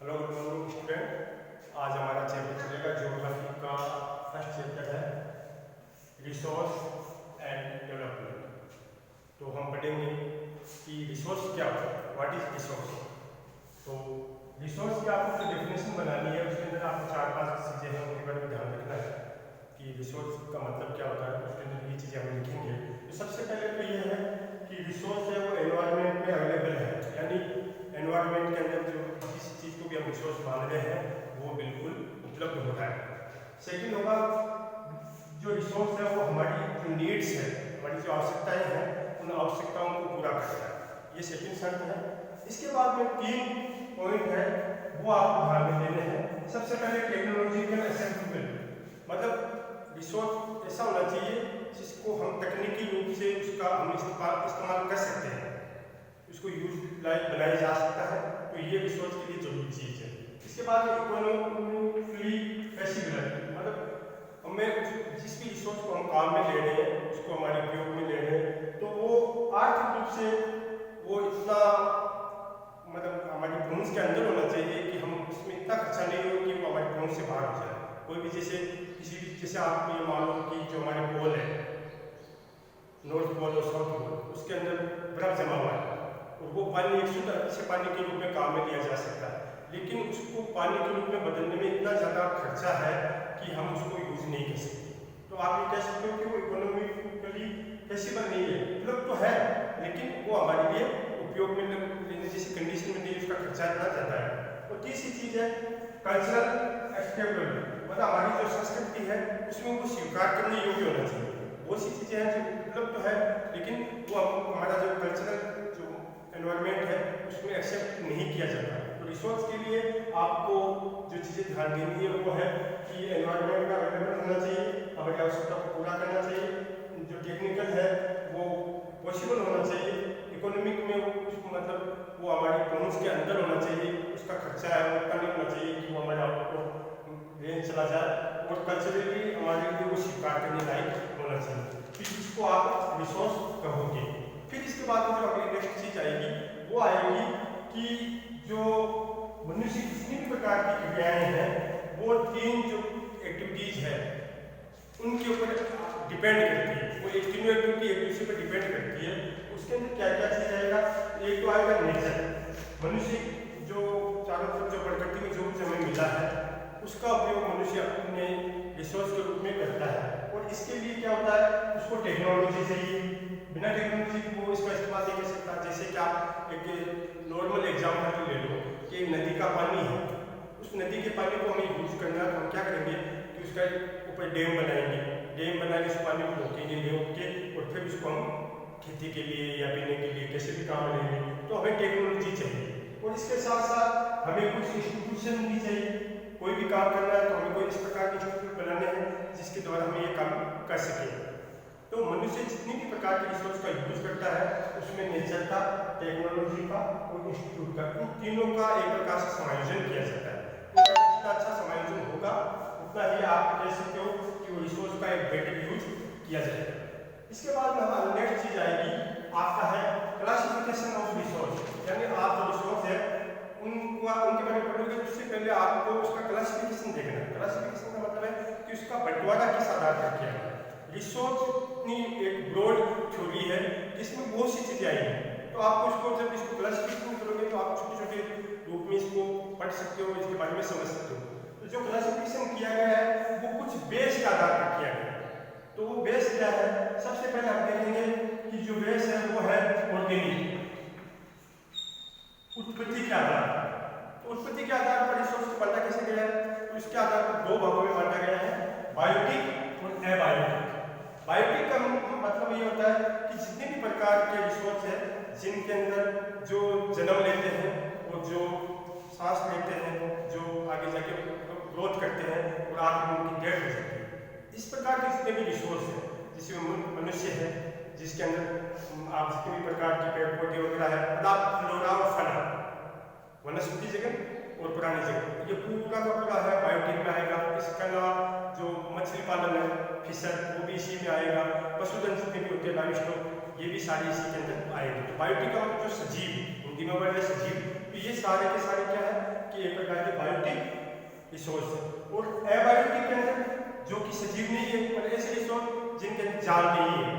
Hello good morning student. आज हमारा chapter चलेगा ज्योग्राफी का फर्स्ट चैप्टर है रिसोर्स एंड डेवलपमेंट। तो हम पढ़ेंगे कि रिसोर्स क्या होता है, व्हाट इज रिसोर्स। तो रिसोर्स की आपको जो डेफिनेशन बनानी है उसके अंदर आपको 4-5 चीज़ें हैं उनके बारे में ध्यान रखना है कि रिसोर्स का मतलब क्या होता है। उसके अंदर ये चीज़ें हम लिखेंगे। तो सबसे पहले तो ये है कि रिसोर्स है वो एनवायरनमेंट में अवेलेबल है, यानी एनवायरनमेंट के अंदर जो जिस चीज़ को भी हम रिसोर्स मान रहे हैं वो बिल्कुल उपलब्ध होता है। सेकंड होगा जो रिसोर्स है वो हमारी जो नीड्स है, हमारी जो आवश्यकताएं हैं उन आवश्यकताओं को पूरा करता है। ये सेकंड शर्त है। इसके बाद में 3 पॉइंट है वो आपको ध्यान में देने हैं। सबसे पहले टेक्नोलॉजिकल एक्सेसिबल, मतलब रिसोर्स ऐसा होना चाहिए जिसको हम तकनीकी रूप से उसका हम इस्तेमाल कर सकते हैं, उसको यूज बनाया जा सकता है। तो ये रिसोर्स के लिए जरूरी चीज़ है। इसके बाद इकोनॉमिकली फेसिबल, मतलब हमें जिस भी रिसोर्स को हम काम में ले रहे हैं उसको हमारे उपयोग में ले रहे हैं तो वो आर्थिक रूप से वो इतना मतलब हमारी पहुंच के अंदर होना चाहिए कि हम उसमें इतना खर्चा नहीं हो कि वो हमारी पहुंच से बाहर हो जाए। कोई भी जैसे किसी भी जैसे आप ये मान लो कि जो हमारे पोल है, नॉर्थ पोल और साउथ पोल, उसके अंदर बर्फ जमा हुआ है और वो पानी एक शुद्ध अच्छे पानी के रूप में काम में लिया जा सकता है, लेकिन उसको पानी के रूप में बदलने में इतना ज़्यादा खर्चा है कि हम उसको यूज नहीं कर सकते। तो आप ये कह सकते हो कि वो इकोनॉमिकली फेसिबल नहीं है, उपलब्ध तो है लेकिन वो हमारे लिए उपयोग में लेने जैसी कंडीशन में नहीं, उसका खर्चा इतना ज़्यादा है। और तीसरी चीज़ है कल्चरल एक्सेप्टेबल, मतलब हमारी जो संस्कृति है उसमें वो स्वीकार करने योग्य होना चाहिए। बहुत सी चीज़ें हैं जो उपलब्ध तो है लेकिन वो हमारा जो कल्चरल जो एनवायरनमेंट है उसमें एक्सेप्ट नहीं किया जाता। तो रिसोर्स के लिए आपको जो चीज़ें ध्यान देनी है वो है कि एनवायरनमेंट का अवेलेबल होना चाहिए, हमारी आवश्यकता को पूरा करना चाहिए, जो टेक्निकल है वो पॉसिबल होना चाहिए, इकोनॉमिक में वो मतलब वो हमारी पहुंच के अंदर होना चाहिए, उसका खर्चा है वो इतना नहीं होना चाहिए कि वो हमारे आउट रेंज चला जाए, और कल्चरली हमारे लिए वो स्वीकार करने लायक होना चाहिए, फिर इसको आप रिसोर्स कहोगे। फिर इसके बाद में जो अगली नेक्स्ट चीज आएगी वो आएगी कि जो मनुष्य किसी भी प्रकार की क्रियाएं हैं वो 3 जो एक्टिविटीज है उनके ऊपर डिपेंड करती है, वो एक तीनों एक्टिविटी एक दूसरे पर डिपेंड करती है। उसके अंदर क्या क्या चीज आएगा, एक तो आएगा नेचर, मनुष्य जो चारों तरफ जो प्रकृति में जो कुछ हमें मिला है उसका उपयोग मनुष्य अपने रिसोर्स के रूप में करता है, और इसके लिए क्या होता है उसको टेक्नोलॉजी चाहिए, बिना टेक्नोलॉजी वो इसका इस्तेमाल नहीं कर सकता। जैसे कि आप एक नॉर्मल एग्जाम्पल ले लो कि एक नदी का पानी है, उस नदी के पानी को हमें यूज करना है तो हम क्या करेंगे कि उसका ऊपर डैम बनाएंगे, डैम बना के उस पानी को रोकेंगे, रोक के और फिर उसको हम खेती के लिए या पीने के लिए कैसे भी काम लेंगे। तो हमें टेक्नोलॉजी चाहिए, और इसके साथ साथ हमें कुछ इंस्टीट्यूशन भी चाहिए। कोई भी काम करना है तो हमें कोई इस प्रकार के इंस्टीट्यूट बनाने हैं जिसके द्वारा हम ये काम कर सकें। तो मनुष्य जितनी भी प्रकार के रिसोर्स का यूज करता है उसमें नेचर का, टेक्नोलॉजी का और इंस्टीट्यूट का, इन तीनों का एक प्रकार से समायोजन किया जाता है। तो जितना अच्छा समायोजन होगा उतना ही आप कह सकते हो कि वो रिसोर्स का एक बेटर यूज किया जाएगा। इसके बाद में हमारी नेक्स्ट चीज आएगी आपका है क्लासिफिकेशन ऑफ रिसोर्स, यानी आप जो रिसोर्स है उनके बारे में पढ़ोगे उससे पहले आपको उसका क्लासिफिकेशन देखना है। क्लासिफिकेशन का मतलब है कि उसका बंटवारा किस आधार पर किया गया। रिसोर्स इतनी एक ब्रॉड थ्योरी है जिसमें बहुत सी चीजें आई हैं, तो आपको इसको जब इसको क्लासिफिकेशन करोगे तो आप छोटे छोटे रूप में इसको पढ़ सकते हो, इसके बारे में समझ सकते हो। तो जो क्लासिफिकेशन किया गया है वो कुछ बेस के आधार पर किया गया है। तो वो बेस क्या है, सबसे पहले आप देखेंगे कि जो बेस है वो है ऑर्गेनिक, उत्पत्ति के आधार पर। तो उत्पत्ति के आधार पर रिसोर्स को बांटा कैसे गया है, तो इसके आधार पर 2 भागों में बांटा गया है, बायोटिक और एबायोटिक। बायोटिक का मतलब ये होता है कि जितने भी प्रकार के रिसोर्स है जिनके अंदर जो जन्म लेते हैं और जो सांस लेते हैं, जो आगे जाके ग्रोथ करते हैं और आगे उनकी डेथ हो जाती है, इस प्रकार के जितने भी रिसोर्स हैं, जिसमें मनुष्य है जिसके अंदर आप जितने भी प्रकार के पेड़ पौधे वगैरह है, मतलब फ्लोरा और फना, वनस्पति जगत और पुरानी जगत, ये पूरा का पूरा है बायोटिक में आएगा। इसके अलावा जो मछली पालन है, फिशर, वो भी इसी में आएगा। पशुधन जितने भी होते हैं, लाइवस्टॉक, ये भी सारे इसी के अंदर आएंगे। तो बायोटिक का मतलब जो सजीव, हिंदी में वर्ड है सजीव, तो ये सारे के सारे क्या है कि ये एक प्रकार के बायोटिक रिसोर्स है। और एबायोटिक के अंदर जो कि सजीव नहीं है, मतलब ऐसे रिसोर्स जिनके अंदर जान नहीं है,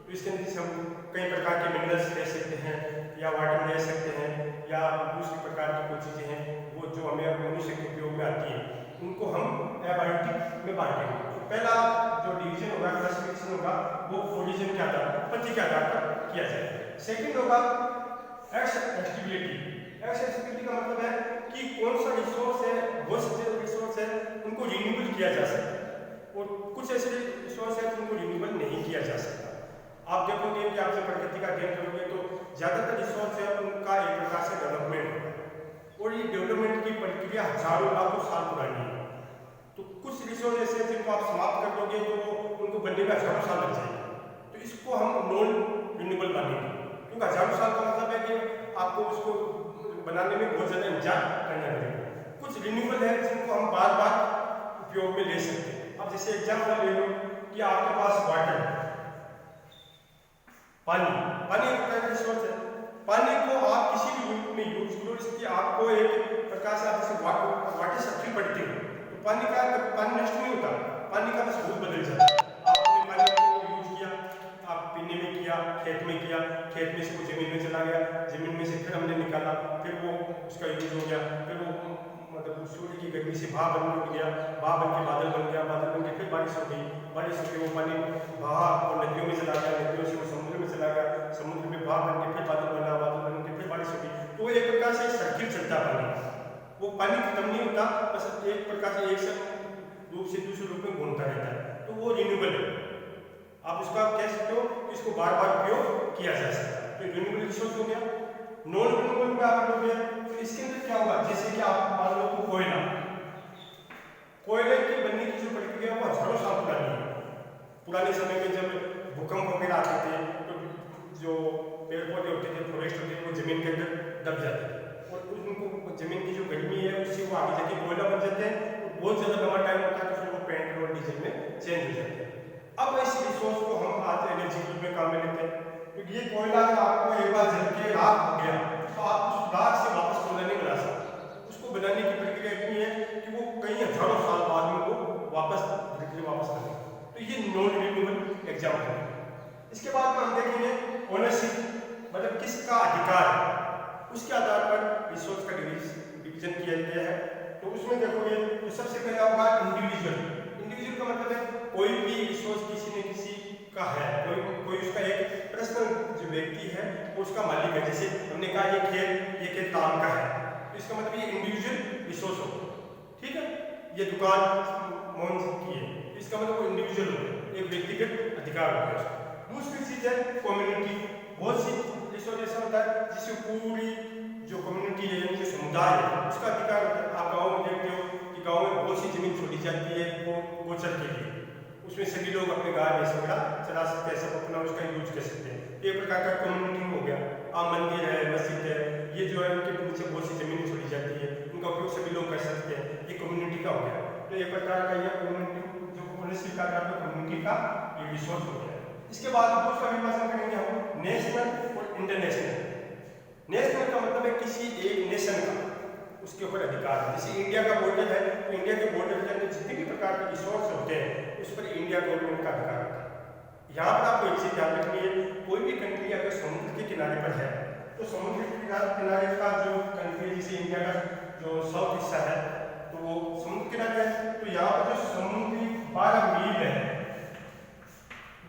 तो इसके अंदर हम कई प्रकार के मिनरल्स ले सकते हैं या वाटर ले सकते हैं या दूसरी प्रकार की कोई चीज़ें हैं वो जो हमें मनुष्य के उपयोग में आती है, उनको हम एबायोटिक में बांटेंगे। तो पहला जो डिवीजन होगा, क्लासिफिकेशन होगा, वो ओरिजिन के आधार पर, उत्पत्ति के आधार पर किया जाएगा। सेकंड होगा एक्सेसिबिलिटी। एक्सेसिबिलिटी का मतलब है कि कौन सा रिसोर्स है, वो जो रिसोर्स है उनको रिन्यूएबल किया जा सकता है और कुछ ऐसे रिसोर्स है जिनको रिन्यूएबल नहीं किया जा सकता। आप देखोगे कि आप जब प्रकृति का अध्ययन करोगे तो ज़्यादातर रिसोर्स है उनका एक प्रकार से डेवलपमेंट होगा और ये डेवलपमेंट की प्रक्रिया हजारों लाखों साल पुरानी है। तो कुछ रिसोर्स ऐसे हैं जिनको आप समाप्त कर दोगे तो उनको बनने में हजारों साल लग जाएंगे, तो इसको हम नॉन रिन्यूएबल मानेंगे, क्योंकि हजारों साल का मतलब है कि आपको उसको बनाने में बहुत ज़्यादा इंतजार करना पड़ेगा। कुछ रिन्यूएबल है जिनको हम बार बार उपयोग में ले सकते हैं। अब जैसे एग्जाम्पल ले लो कि आपके पास वाटर, पानी एक प्रकार का रिसोर्स है। पानी को आप किसी भी रूप में यूज करो, इसकी आपको एक प्रकार से आप जैसे वाटर सब्सिडी पड़ती है, तो पानी नष्ट नहीं होता, पानी का बस रूप बदल जाता है। आपने पानी को यूज किया, आप पीने में किया, खेत में किया, खेत में से वो जमीन में चला गया, जमीन में से फिर हमने निकाला, फिर वो उसका यूज हो गया, फिर वो मतलब सूर्य की गर्मी से भाप बन गया, भाप बन के बादल बन गया, बादल बन के फिर बारिश हो गई, बारिश होकर वो पानी बहा और नदियों में चला गया, नदियों से वो समुद्र में चला गया, समुद्र में भाप बन के फिर बादल बना, बादल बन के फिर बारिश हो गई। तो एक प्रकार से सर्किल चलता पानी, वो पानी खत्म नहीं होता, बस एक प्रकार से एक रूप से दूसरे रूप में घूमता रहता है, तो वो रिन्यूएबल है। आप उसका कह सकते हो कि इसको बार बार उपयोग किया जा सकता है, तो रिन्यूएबल रिसोर्स हो गया। नॉन रिन्यूएबल में आप लोग तो इसके अंदर क्या होगा, जैसे कि आप मान लो तो कोयले के बनने की जो प्रक्रिया वो हजारों साल पुरानी है। पुराने समय में जब भूकंप वगैरह आते थे तो जो पेड़ पौधे होते थे, फॉरेस्ट होते थे, वो जमीन के अंदर दब जाते थे और उनको जमीन की जो गर्मी है उससे वो आगे जाके कोयला बन जाते हैं और बहुत ज़्यादा लंबा टाइम होता है, तो फिर वो पेट्रोल और डीजल में चेंज हो जाते हैं। अब इस रिसोर्स को हम आज एनर्जी के रूप में काम में लेते हैं, क्योंकि ये कोयला आपको एक बार जल के राख हो गया तो आप उस राख से वापस कोयला नहीं बना सकते। उसको बनाने की प्रक्रिया इतनी है कि वो कई हजारों साल बाद में वो वापस करें, तो ये नॉन रिन्यूएबल एग्जाम्पल है। इसके बाद में हम देखेंगे ओनरशिप, मतलब किसका अधिकार है, उसके आधार पर रिसोर्स का डिवीजन किया गया है। तो उसमें देखोगे तो सबसे पहले होगा इंडिविजुअल का मतलब है कोई भी रिसोर्स किसी न किसी का है, कोई उसका एक पर्सनल जो व्यक्ति है वो उसका मालिक है। जैसे हमने कहा ये खेत काम का है, तो इसका मतलब ये इंडिविजुअल रिसोर्स हो, ठीक है। ये दुकान मोहन की है, इसका मतलब वो इंडिविजुअल हो गया, एक व्यक्तिगत अधिकार हो गया। दूसरी चीज है कम्युनिटी। बहुत सी रिसोर्स ऐसा होता है जिससे पूरी जो कम्युनिटी है, जो समुदाय है, उसका अधिकार होता है। आप गाँव में देखते हो कि गाँव में बहुत सी जमीन छोड़ी जाती है गोचर के लिए, उसमें सभी लोग अपने गाय भैंस वगैरह चला सकते हैं, सब अपना उसका यूज कर सकते हैं। एक प्रकार का कम्युनिटी हो गया। आप मंदिर है, मस्जिद है, ये जो है उनके पीछे बहुत सी जमीन छोड़ी जाती है, उनका उपयोग सभी लोग कर सकते हैं, ये कम्युनिटी का हो गया। तो एक प्रकार का यह कम्युनिटी जो ओनरशिप का कम्युनिटी का ये रिसोर्स हो गया। इसके बाद दूसरा विभाजन करेंगे हम नेशनल और इंटरनेशनल। नेशनल का मतलब है किसी एक नेशन का उसके ऊपर अधिकार है। जैसे इंडिया का बॉर्डर है तो इंडिया के बॉर्डर के अंदर जितने भी प्रकार के रिसोर्स होते हैं उस पर इंडिया गवर्नमेंट का अधिकार होता है। यहाँ पर आपको एक चीज ध्यान रखनी है, कोई भी कंट्री अगर समुद्र के किनारे पर है तो समुद्र के किनारे का जो कंट्री, जैसे इंडिया का जो साउथ हिस्सा है तो वो समुद्र किनारे है, तो यहाँ पर जो समुद्री 12 मील है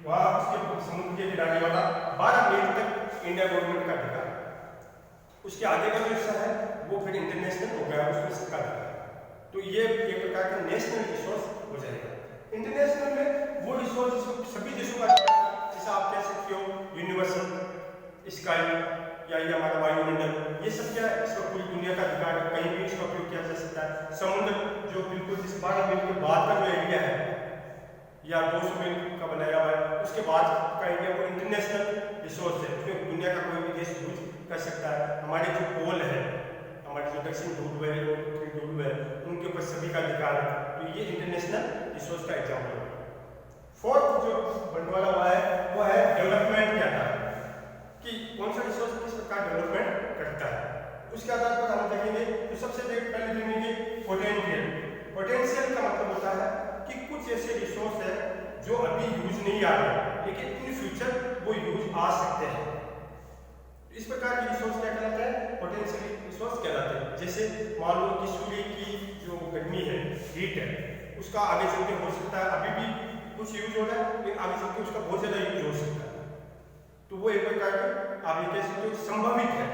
वहाँ उसके समुद्र के किनारे वाला 12 मील तक इंडिया गवर्नमेंट का अधिकार है। उसके आगे का जो हिस्सा है वो फिर इंटरनेशनल हो गया, उसमें सरकार है। तो ये एक प्रकार का नेशनल रिसोर्स हो जाएगा। इंटरनेशनल में वो रिसोर्स सभी देशों का, जैसे आप कह सकते हो यूनिवर्सल स्काई या ये हमारा वायुमंडल, ये सब क्या है, इसका पूरी दुनिया का अधिकार है, कहीं भी इसका उपयोग किया जा सकता है। समुद्र जो बिल्कुल जिस 12 मील के बाद का जो एरिया है या 200 मील का बनाया हुआ है, उसके बाद का एरिया वो इंटरनेशनल रिसोर्स है, उसमें दुनिया का कोई भी देश यूज कर सकता है। हमारे जो पोल है, हमारे जो दक्षिण ध्रुव है और उत्तरी ध्रुव है, उनके ऊपर सभी का अधिकार है। तो ये इंटरनेशनल रिसोर्स का एग्जाम्पल है। फोर्थ जो बंटवारा हुआ है वो है डेवलपमेंट के आधार कि कौन सा रिसोर्स किस प्रकार डेवलपमेंट करता है, उसके आधार पर हम देखेंगे। तो सबसे पहले कुछ ऐसे रिसोर्स है जो अभी यूज नहीं आ रहे लेकिन इन फ्यूचर वो यूज आ सकते हैं। इस प्रकार के रिसोर्स क्या कहलाते हैं? पोटेंशियल रिसोर्स कहलाते हैं। जैसे मान लो कि सूर्य की जो गर्मी है, हीट है, उसका आगे चल के हो सकता है, अभी भी कुछ यूज हो रहा है लेकिन आगे चल के उसका बहुत ज़्यादा यूज हो सकता है। तो वो एक प्रकार का आप ये कह सकते हो संभावित है,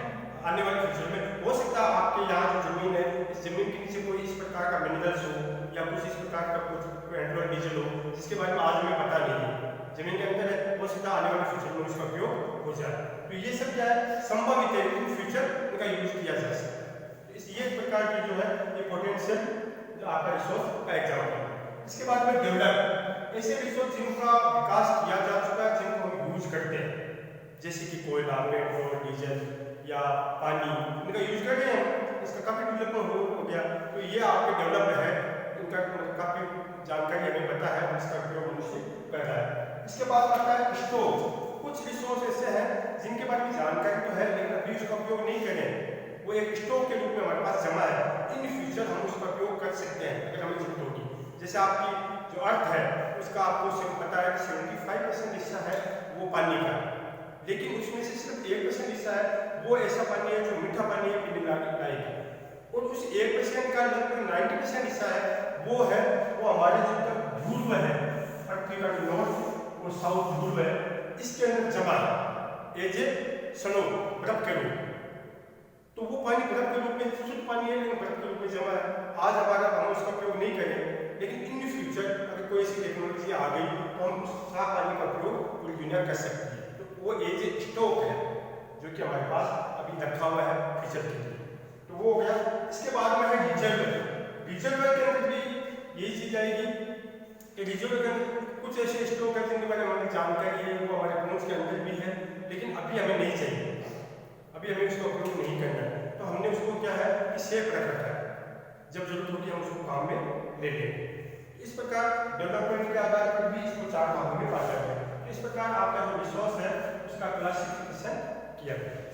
आने वाले फ्यूचर में हो सकता है आपके यहाँ जो जमीन है, इस जमीन के नीचे कोई इस प्रकार का मिनरल्स हो या कुछ इस प्रकार का कुछ पेट्रोल डीजल हो जिसके बारे में आज हमें पता नहीं है, जमीन के अंदर है, हो सकता है आने वाले फ्यूचर में उसका उपयोग हो जाए। तो ये सब क्या है? संभावित है, इन फ्यूचर इनका यूज किया जा सकता है। तो इस ये प्रकार की जो है ये पोटेंशियल आपका रिसोर्स का एग्जाम्पल है। इसके बाद में डेवलप, ऐसे रिसोर्स जिनका विकास किया जा चुका है, जिनको हम यूज करते हैं, जैसे कि कोयला, पेट्रोल, डीजल या पानी, इनका यूज कर रहे हैं, इसका काफी डेवलपमेंट हो गया। तो ये आपके डेवलप्ड है, इनका काफी जानकारी हमें पता है, इसका उपयोग मनुष्य कर रहा है। इसके बाद आता है स्टोव। कुछ रिसोर्स ऐसे हैं जिनके बारे में जानकारी तो है लेकिन अभी उसका उपयोग नहीं करें, वो एक स्टोव के रूप में हमारे पास जमा है, इन फ्यूचर हम उसका उपयोग कर सकते हैं अगर हमें जरूरत होगी। जैसे आपकी जो अर्थ है उसका आपको पता है कि 75% हिस्सा है वो पानी का, लेकिन उसमें से सिर्फ 1% हिस्सा है वो ऐसा पानी है जो मीठा पानी है, पीने लायक है, और उस 1% का लगभग 90% हिस्सा है वो हमारे जो ध्रुव है, पृथ्वी का जो नॉर्थ और साउथ ध्रुव है, इसके अंदर जमा है एज ए स्नो, बर्फ के रूप। तो वो पानी बर्फ के रूप में शुद्ध पानी है लेकिन बर्फ के रूप में जमा है। आज हमारा हम उसका उपयोग नहीं करें, लेकिन इन फ्यूचर अगर कोई ऐसी टेक्नोलॉजी आ गई तो हम उस साफ पानी का उपयोग पूरी दुनिया कर सकती है। तो वो एज ए स्टॉक है जो कि हमारे पास अभी रखा हुआ है फ्यूचर के लिए। तो वो हो गया। इसके बाद में है रिजर्व। रिजर्व के अंदर भी यही चीज आएगी कि रिजर्व के अंदर कुछ ऐसे स्टॉक है जिनके बारे में हमें जानकारी है, वो हमारे पहुंच के अंदर भी है लेकिन अभी हमें नहीं चाहिए, अभी हमें उसका उपयोग नहीं करना है। तो हमने उसको क्या है कि सेफ रख रखा है, जब जरूरत होगी हम उसको काम में ले लेंगे। इस प्रकार डेवलपमेंट के आधार पर भी इसको 4 भागों में बांटा गया है। इस प्रकार आपका जो रिसोर्स है उसका क्लासिफिकेशन किया गया है।